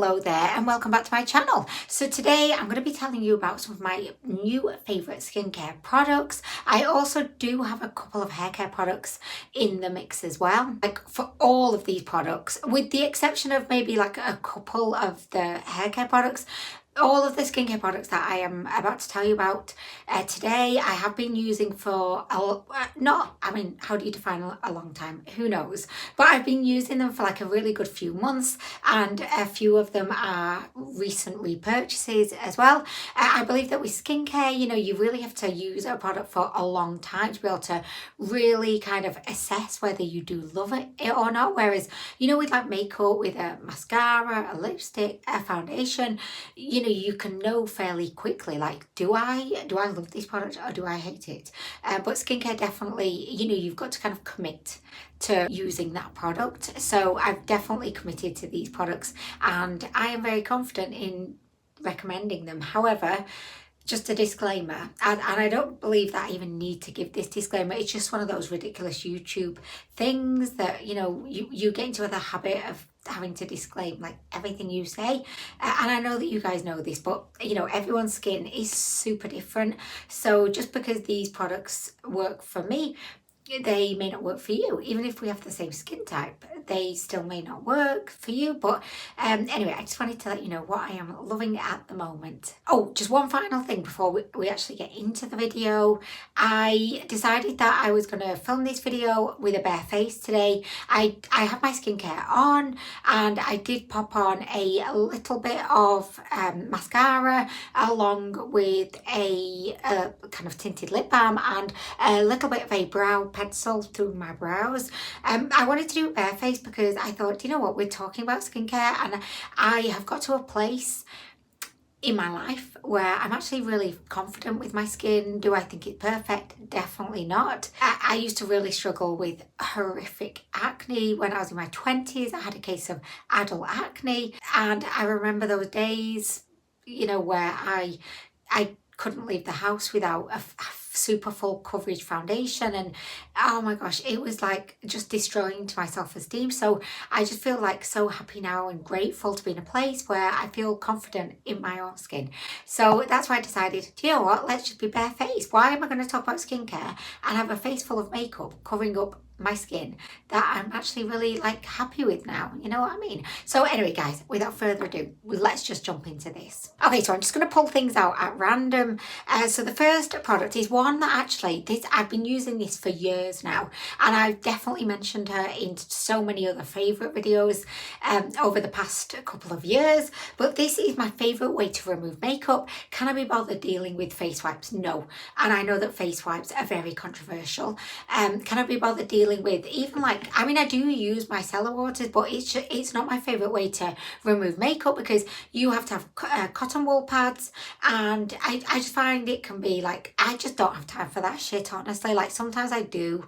Hello there and welcome back to my channel. So today I'm going to be telling you about some of my new favourite skincare products. I also do have a couple of hair care products in the mix as well. Like for all of these products, with the exception of maybe like a couple of the hair care products, all of the skincare products that I am about to tell you about today, I have been using for, how do you define a long time? Who knows? But I've been using them for like a really good few months, and a few of them are recent repurchases as well. I believe that with skincare, you know, you really have to use a product for a long time to be able to really kind of assess whether you do love it or not. Whereas, you know, with like makeup, with a mascara, a lipstick, a foundation, you know, you can know fairly quickly, like, do I love this product or do I hate it? But skincare, definitely, you know, you've got to kind of commit to using that product. So I've definitely committed to these products and I am very confident in recommending them. However, just a disclaimer, and I don't believe that I even need to give this disclaimer. It's just one of those ridiculous YouTube things that, you know, you get into the habit of having to disclaim like everything you say. And I know that you guys know this, but you know, everyone's skin is super different. So just because these products work for me, they may not work for you. Even if we have the same skin type, they still may not work for you. But anyway, I just wanted to let you know what I am loving at the moment. Oh, just one final thing before we actually get into the video. I decided that I was going to film this video with a bare face today. I have my skincare on and I did pop on a little bit of mascara along with a kind of tinted lip balm and a little bit of a brow pencil through my brows. I wanted to do a bare face because I thought, you know what, we're talking about skincare and I have got to a place in my life where I'm actually really confident with my skin. Do I think it's perfect? Definitely not. I used to really struggle with horrific acne when I was in my 20s. I had a case of adult acne and I remember those days, you know, where I couldn't leave the house without a super full coverage foundation, and oh my gosh, it was like just destroying to my self-esteem. So I just feel like so happy now and grateful to be in a place where I feel confident in my own skin. So that's why I decided, do you know what, let's just be barefaced. Why am I going to talk about skincare and have a face full of makeup covering up my skin that I'm actually really like happy with now? You know what I mean? So anyway, guys, without further ado, let's just jump into this. Okay, so I'm just going to pull things out at random. So the first product is one that actually I've been using this for years now, and I've definitely mentioned her in so many other favorite videos over the past couple of years. But this is my favorite way to remove makeup. Can I be bothered dealing with face wipes? No. And I know that face wipes are very controversial. Can I be bothered dealing with even like, I mean, I do use micellar waters, but it's not my favorite way to remove makeup because you have to have cotton wool pads, and I just find it can be like, I just don't have time for that shit, honestly. Like sometimes I do,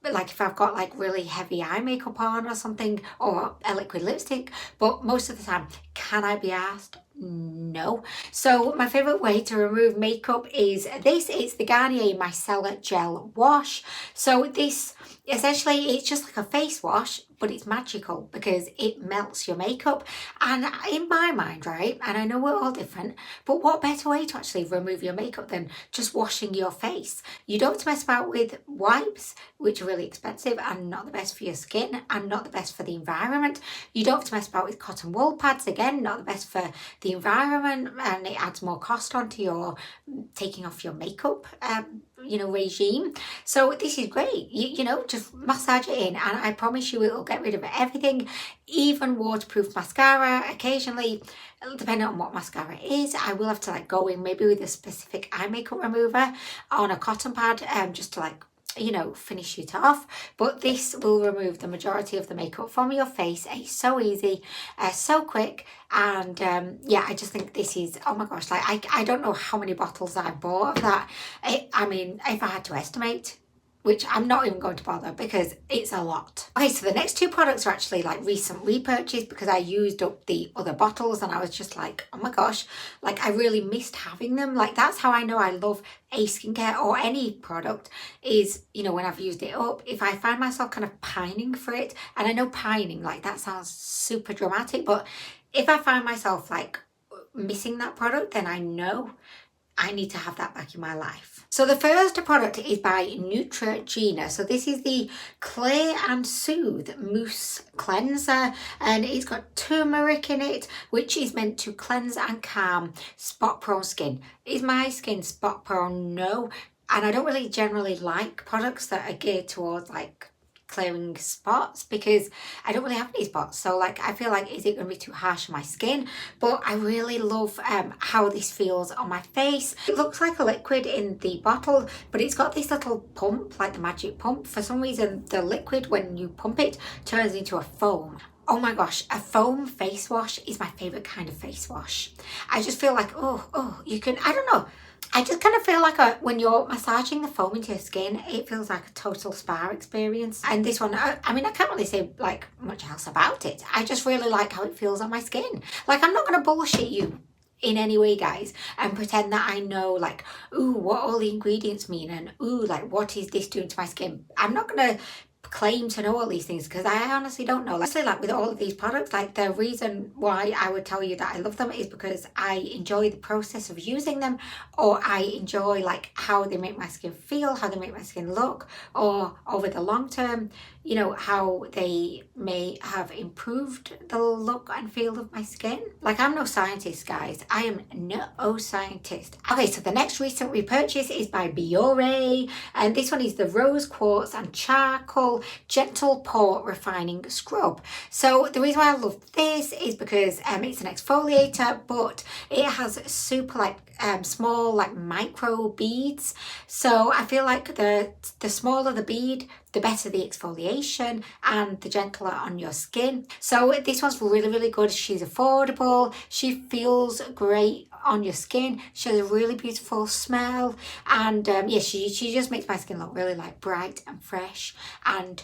like if I've got like really heavy eye makeup on or something, or a liquid lipstick, but most of the time, can I be asked? No. So my favorite way to remove makeup is this. It's the Garnier Micellar Gel Wash. So this essentially, it's just like a face wash, but it's magical because it melts your makeup. And in my mind, right, and I know we're all different, but what better way to actually remove your makeup than just washing your face? You don't have to mess about with wipes, which are really expensive and not the best for your skin and not the best for the environment. You don't have to mess about with cotton wool pads, again, not the best for the environment, and it adds more cost onto your taking off your makeup you know, regime. So this is great. You know, just massage it in and I promise you it will get rid of everything, even waterproof mascara. Occasionally, depending on what mascara it is, I will have to like go in maybe with a specific eye makeup remover on a cotton pad just to like, you know, finish it off. But this will remove the majority of the makeup from your face. It's so easy, so quick, and yeah, I just think this is, oh my gosh, like I don't know how many bottles I bought of that. I mean, if I had to estimate, which I'm not even going to bother because it's a lot. Okay, so the next two products are actually like recent repurchase because I used up the other bottles and I was just like, oh my gosh, like I really missed having them. Like that's how I know I love a skincare or any product is, you know, when I've used it up, if I find myself kind of pining for it, and I know pining, like that sounds super dramatic, but if I find myself like missing that product, then I know I need to have that back in my life. So the first product is by Neutrogena. So this is the Clear and Soothe Mousse Cleanser, and it's got turmeric in it, which is meant to cleanse and calm spot prone skin. Is my skin spot prone? No. And I don't really generally like products that are geared towards like clearing spots because I don't really have any spots, so like I feel like, is it going to be too harsh on my skin? But I really love how this feels on my face. It looks like a liquid in the bottle, but it's got this little pump, like the magic pump. For some reason the liquid, when you pump it, turns into a foam. Oh my gosh, a foam face wash is my favorite kind of face wash. I just feel like, oh, you can, I don't know, I just kind of feel like when you're massaging the foam into your skin, it feels like a total spa experience. And this one, I mean, I can't really say like much else about it. I just really like how it feels on my skin. Like, I'm not going to bullshit you in any way, guys, and pretend that I know like, ooh, what all the ingredients mean, and ooh, like what is this doing to my skin. I'm not going to claim to know all these things because I honestly don't know. Like with all of these products, like the reason why I would tell you that I love them is because I enjoy the process of using them, or I enjoy like how they make my skin feel, how they make my skin look, or over the long term, you know, how they may have improved the look and feel of my skin. Like, I'm no scientist, guys. I am no scientist. Okay, so the next recent repurchase is by Biore, and this one is the Rose Quartz and Charcoal Gentle Pore Refining Scrub. So the reason why I love this is because it's an exfoliator, but it has super like small like micro beads. So I feel like the smaller the bead, the better the exfoliation and the gentler on your skin. So this one's really, really good. She's affordable. She feels great on your skin. She has a really beautiful smell. And yeah, she just makes my skin look really like bright and fresh and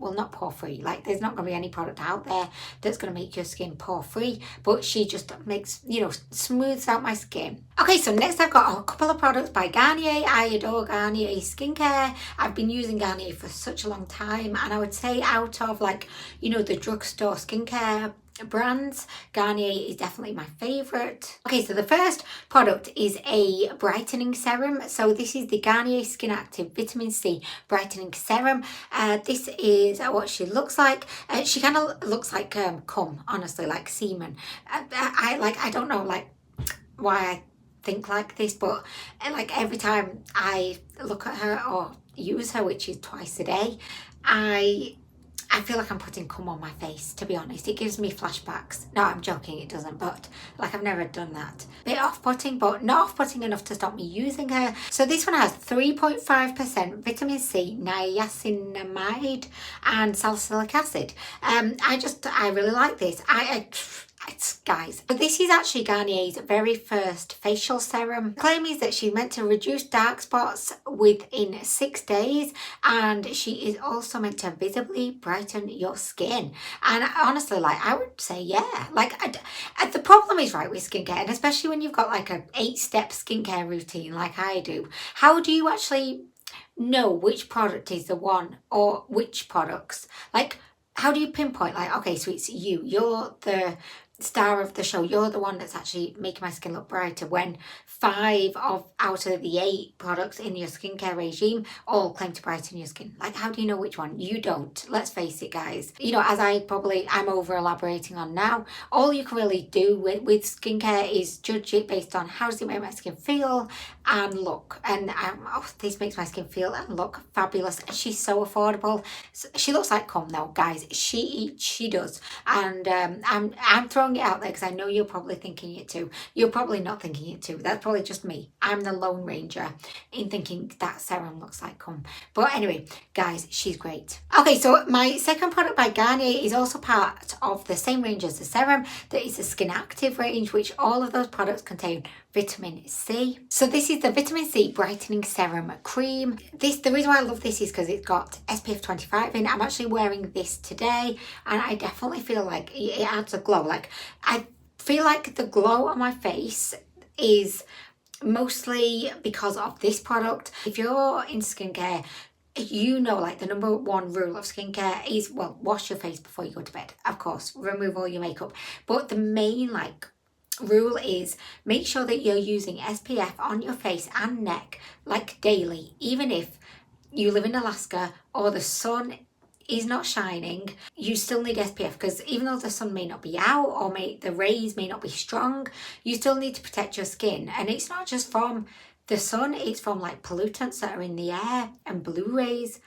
not pore free. Like, there's not going to be any product out there that's going to make your skin pore free, but she just makes, you know, smooths out my skin. Okay, so next I've got a couple of products by Garnier. I adore Garnier skincare. I've been using Garnier for such a long time, and I would say out of like, you know, the drugstore skincare brands, Garnier is definitely my favorite. Okay, so the first product is a brightening serum. So this is the Garnier Skin Active Vitamin C Brightening Serum. This is what she looks like. She kind of looks like cum, honestly, like semen. I don't know like why I think like this, but like every time I look at her or use her, which is twice a day, I feel like I'm putting cum on my face, to be honest. It gives me flashbacks. No, I'm joking, it doesn't, but like I've never done that. Bit off-putting, but not off-putting enough to stop me using her. So this one has 3.5% vitamin C, niacinamide, and salicylic acid. I really like this. Guys, this is actually Garnier's very first facial serum. The claim is that she's meant to reduce dark spots within 6 days, and she is also meant to visibly brighten your skin. And honestly, like, I would say, yeah, like the problem is, right, with skincare, and especially when you've got like a 8-step skincare routine like I do, how do you actually know which product is the one, or which products? Like, how do you pinpoint, like, okay, so it's you're the star of the show, you're the one that's actually making my skin look brighter, when 5 out of the 8 products in your skincare regime all claim to brighten your skin? Like, how do you know which one? You don't. Let's face it, guys. You know, as I'm over elaborating on now, all you can really do with skincare is judge it based on how does it make my skin feel and look. And this makes my skin feel and look fabulous. She's so affordable. She looks like cum though, guys. She does. And I'm throwing it out there because I know you're probably thinking it too. You're probably not thinking it too. That's probably just me. I'm the Lone Ranger in thinking that serum looks like cum. But anyway, guys, she's great. Okay, so my second product by Garnier is also part of the same range as the serum. That is the Skin Active range, which all of those products contain vitamin C. So this is the vitamin C brightening serum cream. The reason why I love this is because it's got SPF 25 in. I'm actually wearing this today, and I definitely feel like it adds a glow. Like, I feel like the glow on my face is mostly because of this product. If you're in skincare, you know, like, the number one rule of skincare is, well, wash your face before you go to bed. Of course, remove all your makeup. But the main, like, rule is make sure that you're using SPF on your face and neck, like, daily. Even if you live in Alaska or the sun is not shining, you still need SPF, because even though the sun may not be out or the rays may not be strong, you still need to protect your skin. And it's not just from the sun, it's from, like, pollutants that are in the air and blue rays.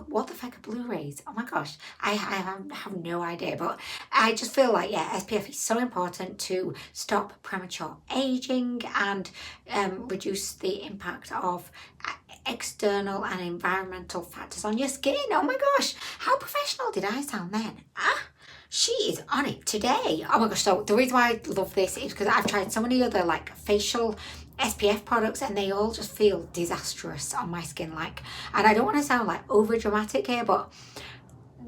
What the fuck are blue rays? Oh my gosh, I have no idea. But I just feel like, yeah, SPF is so important to stop premature aging and reduce the impact of external and environmental factors on your skin. Oh my gosh, how professional did I sound then? She is on it today. Oh my gosh, so the reason why I love this is because I've tried so many other, like, facial SPF products, and they all just feel disastrous on my skin. Like, and I don't want to sound like over dramatic here, but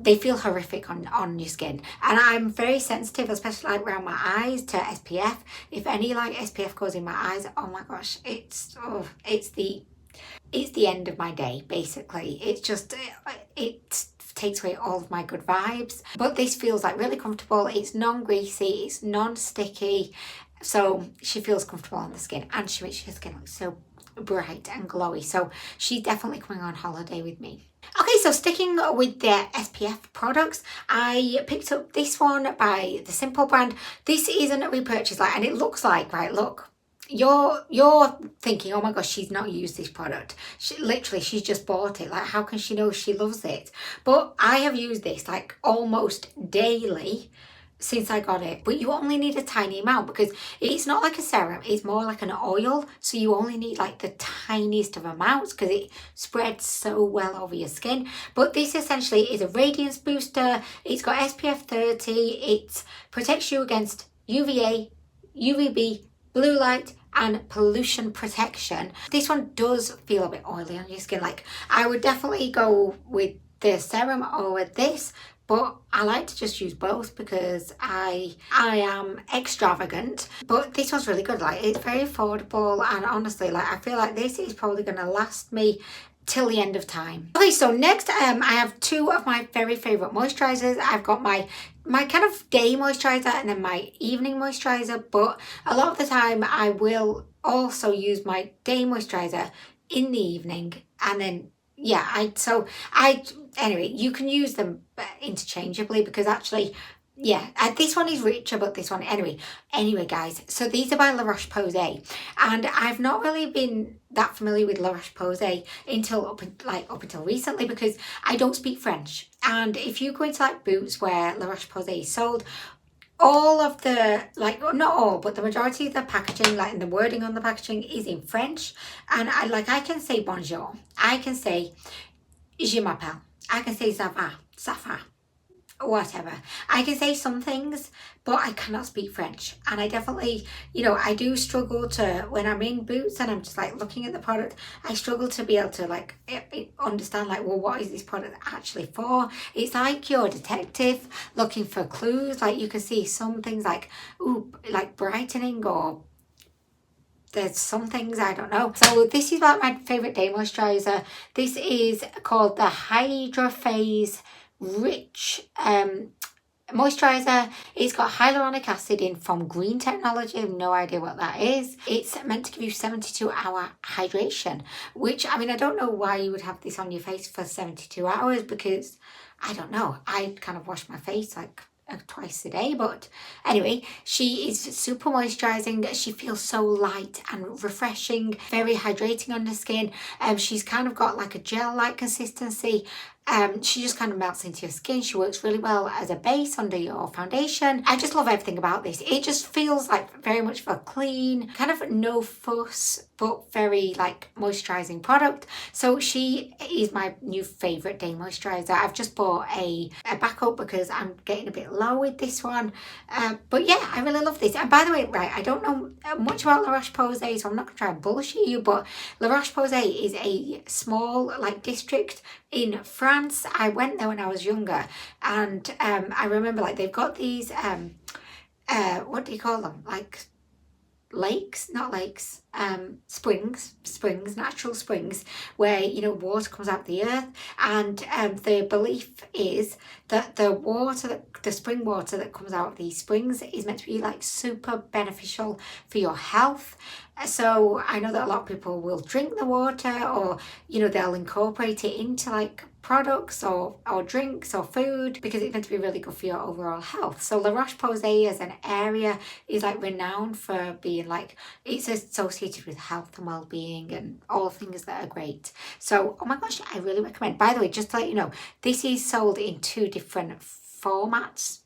they feel horrific on your skin. And I'm very sensitive, especially, like, around my eyes, to SPF. If any, like, SPF goes in my eyes, oh my gosh, it's the end of my day, basically. It's just, it takes away all of my good vibes. But this feels, like, really comfortable. It's non-greasy, it's non-sticky, so she feels comfortable on the skin, and she makes your skin look so bright and glowy. So she's definitely coming on holiday with me. Okay, so sticking with the SPF products, I picked up this one by the Simple brand. This isn't a repurchase, like, and it looks like, right, look, you're thinking, oh my gosh, she's not used this product. She's just bought it. Like, how can she know she loves it? But I have used this, like, almost daily since I got it. But you only need a tiny amount, because it's not like a serum, it's more like an oil. So you only need, like, the tiniest of amounts, because it spreads so well over your skin. But this essentially is a radiance booster. It's got SPF 30. It protects you against UVA, UVB, blue light, and pollution protection. This one does feel a bit oily on your skin. Like, I would definitely go with the serum over this, but I like to just use both because I am extravagant. But this one's really good. Like, it's very affordable, and honestly, like, I feel like this is probably going to last me till the end of time. Okay, so next I have two of my very favorite moisturizers. I've got my kind of day moisturizer and then my evening moisturizer, but a lot of the time I will also use my day moisturizer in the evening, and then anyway, you can use them interchangeably, because actually, yeah, this one is richer, but this one, anyway guys, so these are by La Roche-Posay, and I've not really been that familiar with La Roche-Posay until up until recently, because I don't speak French. And if you go into, like, Boots where La Roche-Posay is sold, all of the, like, not all, but the majority of the packaging, like, and the wording on the packaging is in French. And I can say bonjour, I can say je m'appelle, I can say ça va, whatever. I can say some things, but I cannot speak French. And I definitely, I do struggle to, when I'm in Boots and I'm just, like, looking at the product, I struggle to be able to, like, understand, like, well, what is this product actually for? It's like you're a detective looking for clues. Like, you can see some things like, ooh, like brightening, or there's some things, I don't know. So this is about my favorite day moisturizer. This is called the Hydrophase Rich moisturizer. It's got hyaluronic acid in from green technology. I have no idea what that is. It's meant to give you 72-hour hydration, which, I mean, I don't know why you would have this on your face for 72 hours, because I don't know, I kind of wash my face like twice a day. But anyway, she is super moisturizing. She feels so light and refreshing, very hydrating on the skin. She's kind of got like a gel-like consistency, She just kind of melts into your skin. She works really well as a base under your foundation. I just love everything about this. It just feels like very much of a clean, kind of no fuss, but very like moisturizing product. So she is my new favorite day moisturizer. I've just bought a backup because I'm getting a bit low with this one. But yeah, I really love this. And by the way, right, I don't know much about La Roche-Posay, so I'm not going to try and bullshit you, but La Roche-Posay is a small like district in France. I went there when I was younger, and I remember like they've got these what do you call them, like lakes, not lakes, springs, natural springs, where, you know, water comes out of the earth. And the belief is that the spring water that comes out of these springs is meant to be like super beneficial for your health. So I know that a lot of people will drink the water, or, you know, they'll incorporate it into like products or drinks or food, because it's meant to be really good for your overall health. So La Roche-Posay as an area is like renowned for being like, it's associated with health and well-being and all things that are great. So, oh my gosh, I really recommend. By the way, just to let you know, this is sold in 2 different formulas.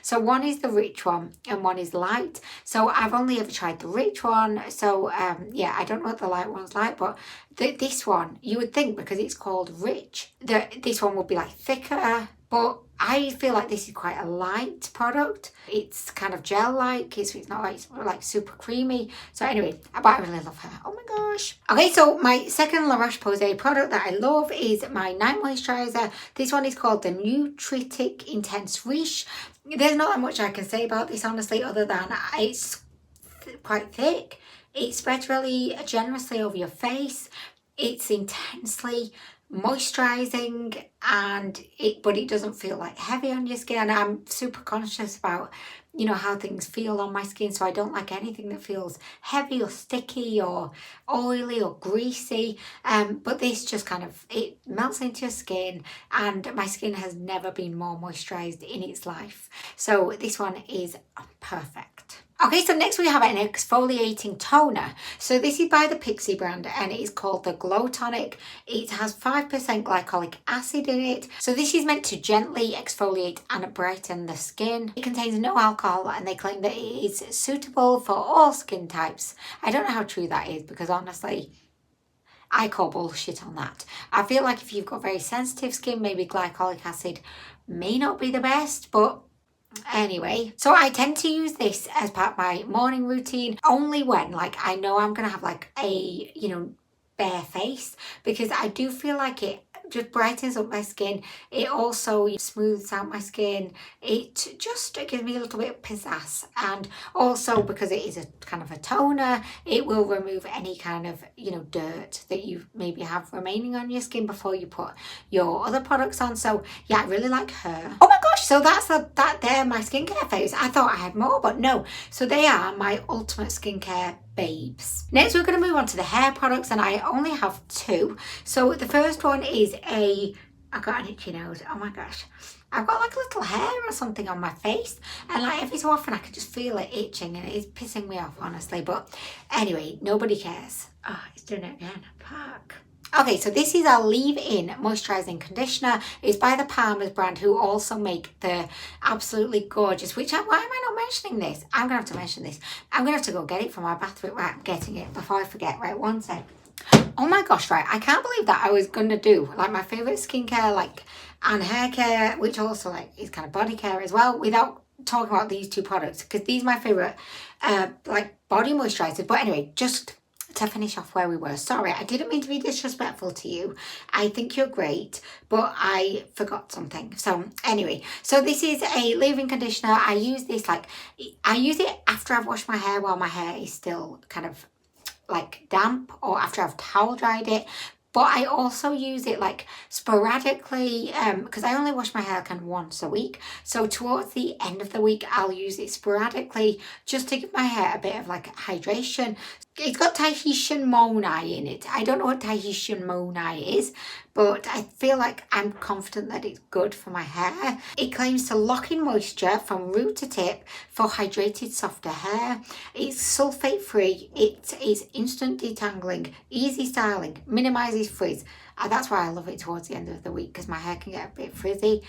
So one is the rich one and one is light. So I've only ever tried the rich one. So yeah, I don't know what the light one's like, but this one, you would think because it's called rich, that this one would be like thicker, but I feel like this is quite a light product. It's kind of gel-like, it's not like super creamy. So anyway, but I really love her. Oh my gosh. Okay, so my second La Roche-Posay product that I love is my night moisturizer. This one is called the Nutritic Intense Riche. There's not that much I can say about this, honestly, other than it's quite thick. It spreads really generously over your face. It's intensely moisturizing, but it doesn't feel like heavy on your skin. And I'm super conscious about, you know, how things feel on my skin, so I don't like anything that feels heavy or sticky or oily or greasy. But this just kind of, it melts into your skin, and my skin has never been more moisturized in its life. So this one is perfect. Okay, so next we have an exfoliating toner. So this is by the Pixie brand, and it is called the Glow Tonic. It has 5% glycolic acid in it. So this is meant to gently exfoliate and brighten the skin. It contains no alcohol, and they claim that it is suitable for all skin types. I don't know how true that is, because honestly, I call bullshit on that. I feel like if you've got very sensitive skin, maybe glycolic acid may not be the best, but anyway, so I tend to use this as part of my morning routine only when like I know I'm gonna have like a, you know, bare face, because I do feel like it just brightens up my skin. It also smooths out my skin. It just gives me a little bit of pizzazz, and also because it is a kind of a toner, it will remove any kind of, you know, dirt that you maybe have remaining on your skin before you put your other products on. So yeah, I really like her. Oh my gosh, so they're my skincare faves. I thought I had more, but no. So they are my ultimate skincare babes. Next we're going to move on to the hair products, and I only have 2. So the first one is I've got an itchy nose. Oh my gosh, I've got like a little hair or something on my face, and like every so often I can just feel it itching, and it is pissing me off, honestly. But anyway, nobody cares. Oh, it's doing it again. Fuck. Okay, so this is our leave-in moisturizing conditioner. It's by the Palmer's brand, who also make the absolutely gorgeous, why am I not mentioning this? I'm gonna have to mention this. I'm gonna have to go get it from my bathroom. Right, I'm getting it before I forget. Right, one sec. Oh my gosh, right, I can't believe that I was gonna do like my favorite skincare, like, and hair care, which also like is kind of body care as well, without talking about these 2 products, because these are my favorite like body moisturizers. But anyway, just to finish off where we were, sorry, I didn't mean to be disrespectful to you. I think you're great, but I forgot something. So anyway, so this is a leave-in conditioner. I use this I use it after I've washed my hair, while my hair is still kind of like damp, or after I've towel dried it. But I also use it like sporadically, because I only wash my hair kind of once a week. So towards the end of the week, I'll use it sporadically just to give my hair a bit of like hydration. It's got Tahitian Monai in it. I don't know what Tahitian Monai is, but I feel like I'm confident that it's good for my hair. It claims to lock in moisture from root to tip for hydrated, softer hair. It's sulfate free. It is instant detangling, easy styling, minimises frizz. And that's why I love it towards the end of the week, because my hair can get a bit frizzy.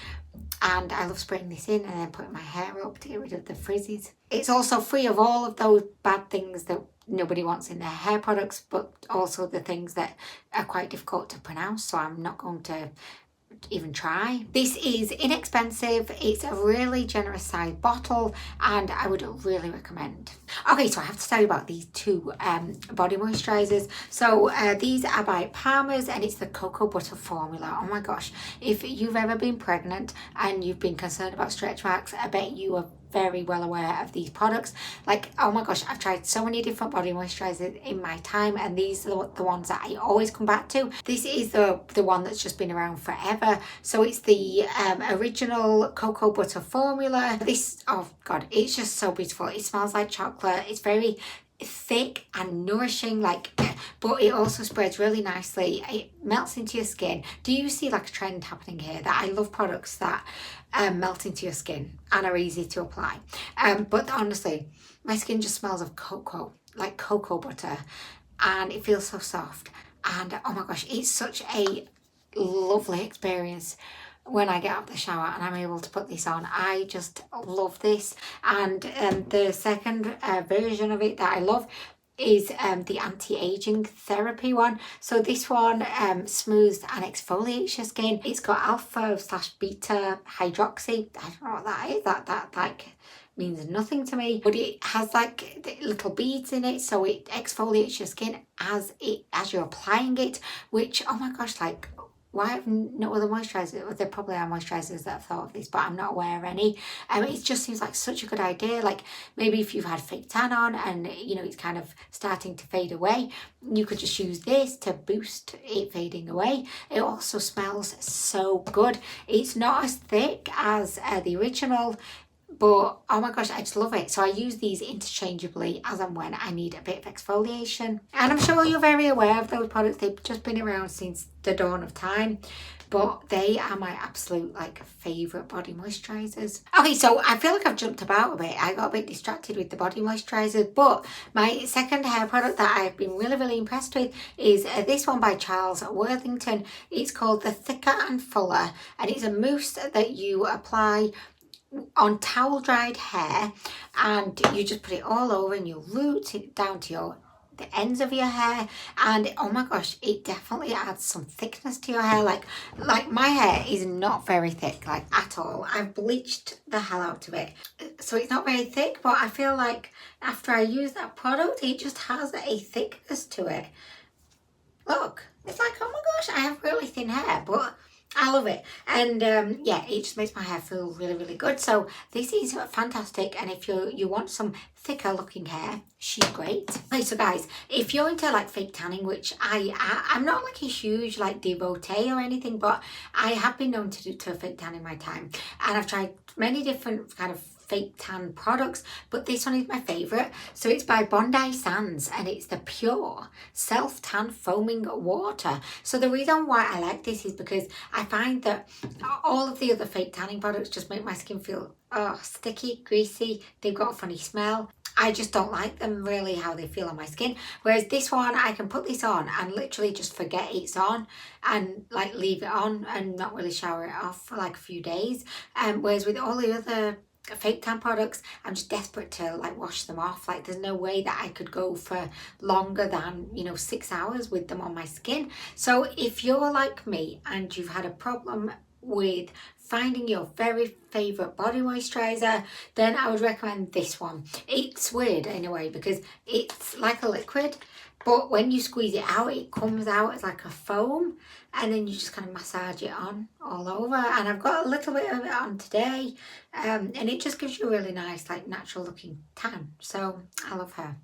And I love spraying this in and then putting my hair up to get rid of the frizzes. It's also free of all of those bad things that nobody wants in their hair products, but also the things that are quite difficult to pronounce, so I'm not going to even try. This is inexpensive, it's a really generous size bottle, and I would really recommend. Okay, so I have to tell you about these two body moisturizers. So these are by Palmer's, and it's the cocoa butter formula. Oh my gosh, if you've ever been pregnant and you've been concerned about stretch marks, I bet you are very well aware of these products. Like, oh my gosh, I've tried so many different body moisturizers in my time, and these are the ones that I always come back to. This is the one that's just been around forever. So it's the original cocoa butter formula. This, oh god, it's just so beautiful. It smells like chocolate. It's very thick and nourishing, like, but it also spreads really nicely. It melts into your skin. Do you see like a trend happening here that I love products that melt into your skin and are easy to apply? But honestly, my skin just smells of cocoa, like cocoa butter, and it feels so soft. And oh my gosh, it's such a lovely experience when I get out of the shower and I'm able to put this on. I just love this. And the second version of it that I love is the anti-aging therapy one. So this one smooths and exfoliates your skin. It's got alpha/beta hydroxy. I don't know what that is. That like means nothing to me, but it has like the little beads in it, so it exfoliates your skin as you're applying it, which, oh my gosh, like, why have no other moisturisers? There probably are moisturisers that have thought of this, but I'm not aware of any. It just seems like such a good idea. Like, maybe if you've had fake tan on and, you know, it's kind of starting to fade away, you could just use this to boost it fading away. It also smells so good. It's not as thick as the original, but oh my gosh, I just love it. So I use these interchangeably as and when I need a bit of exfoliation. And I'm sure you're very aware of those products. They've just been around since the dawn of time, but they are my absolute like favourite body moisturisers. Okay, so I feel like I've jumped about a bit. I got a bit distracted with the body moisturisers, but my second hair product that I've been really impressed with is this one by Charles Worthington. It's called the Thicker and Fuller, and it's a mousse that you apply on towel dried hair, and you just put it all over and you root it down to the ends of your hair, and oh my gosh, it definitely adds some thickness to your hair. Like my hair is not very thick, like at all. I've bleached the hell out of it, so it's not very thick, but I feel like after I use that product, it just has a thickness to it. Look, it's like, oh my gosh, I have really thin hair, but I love it. And yeah, it just makes my hair feel really good. So this is fantastic, and if you want some thicker looking hair, she's great. Okay, so guys, if you're into like fake tanning, which I'm not like a huge like devotee or anything, but I have been known to fake tan in my time, and I've tried many different kind of fake tan products, but this one is my favorite. So it's by Bondi Sands, and it's the Pure Self Tan Foaming Water. So the reason why I like this is because I find that all of the other fake tanning products just make my skin feel sticky, greasy. They've got a funny smell. I just don't like them really, how they feel on my skin. Whereas this one, I can put this on and literally just forget it's on and like leave it on and not really shower it off for like a few days. Whereas with all the other fake tan products, I'm just desperate to like wash them off. Like, there's no way that I could go for longer than, you know, 6 hours with them on my skin. So if you're like me and you've had a problem with finding your very favorite body moisturizer, then I would recommend this one. It's weird in a way because it's like a liquid, but when you squeeze it out, it comes out as like a foam, and then you just kind of massage it on all over. And I've got a little bit of it on today, and it just gives you a really nice, like, natural looking tan. So I love her.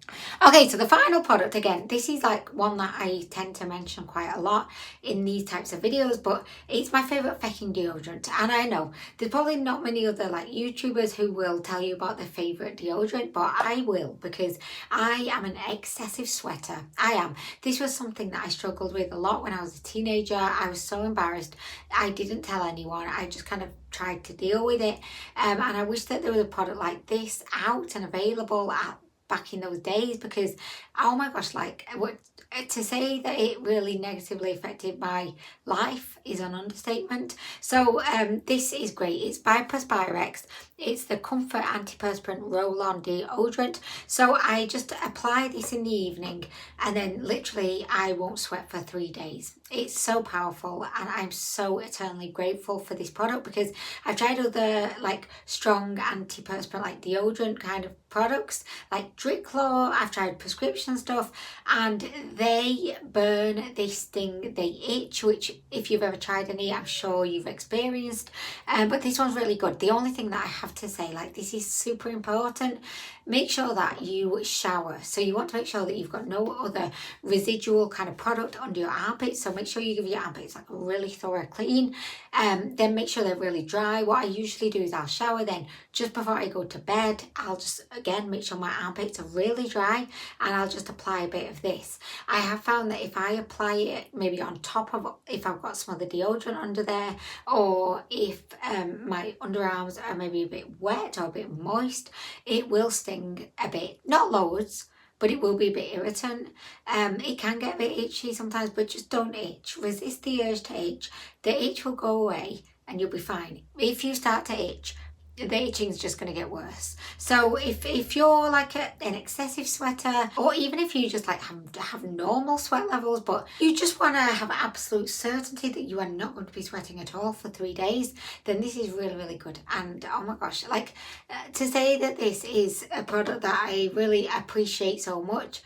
Okay, so the final product, again, this is like one that I tend to mention quite a lot in these types of videos, but it's my favorite fecking deodorant. And I know there's probably not many other like YouTubers who will tell you about their favorite deodorant, but I will, because I am an excessive sweater. I am. This was something that I struggled with a lot when I was a teenager. I was so embarrassed. I didn't tell anyone. I just kind of tried to deal with it. And I wish that there was a product like this out and available back in those days, because oh my gosh, like, to say that it really negatively affected my life is an understatement. So this is great. It's by Perspirex. It's the Comfort Antiperspirant Roll-On Deodorant. So I just apply this in the evening, and then literally I won't sweat for 3 days. It's so powerful, and I'm so eternally grateful for this product, because I've tried other like strong antiperspirant, like deodorant kind of products, like Dricklaw. I've tried prescription stuff, and they burn, they sting, they itch, which if you've ever tried any, I'm sure you've experienced. But this one's really good. The only thing that I have to say, like, this is super important, make sure that you shower. So you want to make sure that you've got no other residual kind of product under your armpits. So make sure you give your armpits like a really thorough clean. Then make sure they're really dry. What I usually do is I'll shower, then just before I go to bed, I'll just again make sure my armpits are really dry, and I'll just apply a bit of this. I have found that if I apply it maybe on top of, if I've got some other deodorant under there, or if my underarms are maybe a bit wet or a bit moist, it will sting a bit. Not loads, but it will be a bit irritant. It can get a bit itchy sometimes, but just don't itch. Resist the urge to itch. The itch will go away and you'll be fine. If you start to itch, the itching is just going to get worse. So if you're like an excessive sweater, or even if you just like have normal sweat levels, but you just want to have absolute certainty that you are not going to be sweating at all for 3 days, then this is really, really good. And oh my gosh, like, to say that this is a product that I really appreciate so much,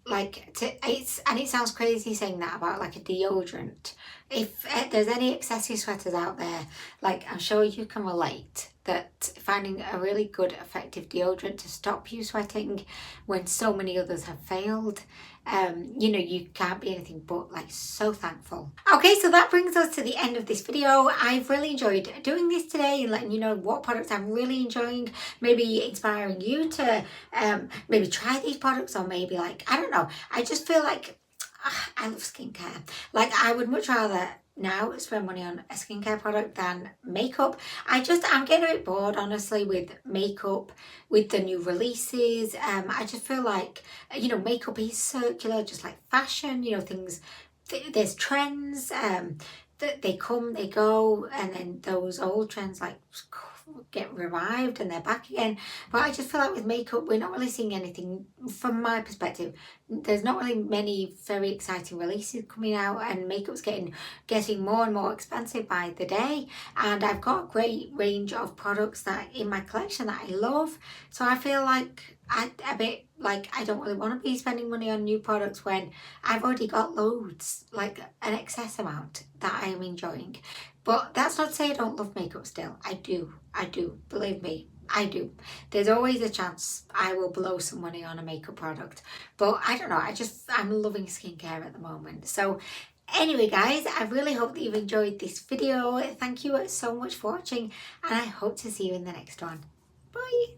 like, and it sounds crazy saying that about like a deodorant. If there's any excessive sweaters out there, like, I'm sure you can relate, that finding a really good effective deodorant to stop you sweating when so many others have failed, you know, you can't be anything but like so thankful. Okay, so that brings us to the end of this video. I've really enjoyed doing this today and letting you know what products I'm really enjoying, maybe inspiring you to maybe try these products, or maybe like, I don't know, I just feel like I love skincare. Like, I would much rather now spend money on a skincare product than makeup. I'm getting a bit bored, honestly, with makeup, with the new releases. I just feel like, you know, makeup is circular, just like fashion, you know, things, there's trends, that they come, they go, and then those old trends like get revived and they're back again. But I just feel like with makeup, we're not really seeing anything, from my perspective. There's not really many very exciting releases coming out, and makeup's getting more and more expensive by the day. And I've got a great range of products that in my collection that I love. So I feel like I don't really want to be spending money on new products when I've already got loads, like an excess amount that I am enjoying. But that's not to say I don't love makeup still. I do, believe me, I do. There's always a chance I will blow some money on a makeup product. But I don't know, I'm loving skincare at the moment. So anyway, guys, I really hope that you've enjoyed this video. Thank you so much for watching, and I hope to see you in the next one. Bye.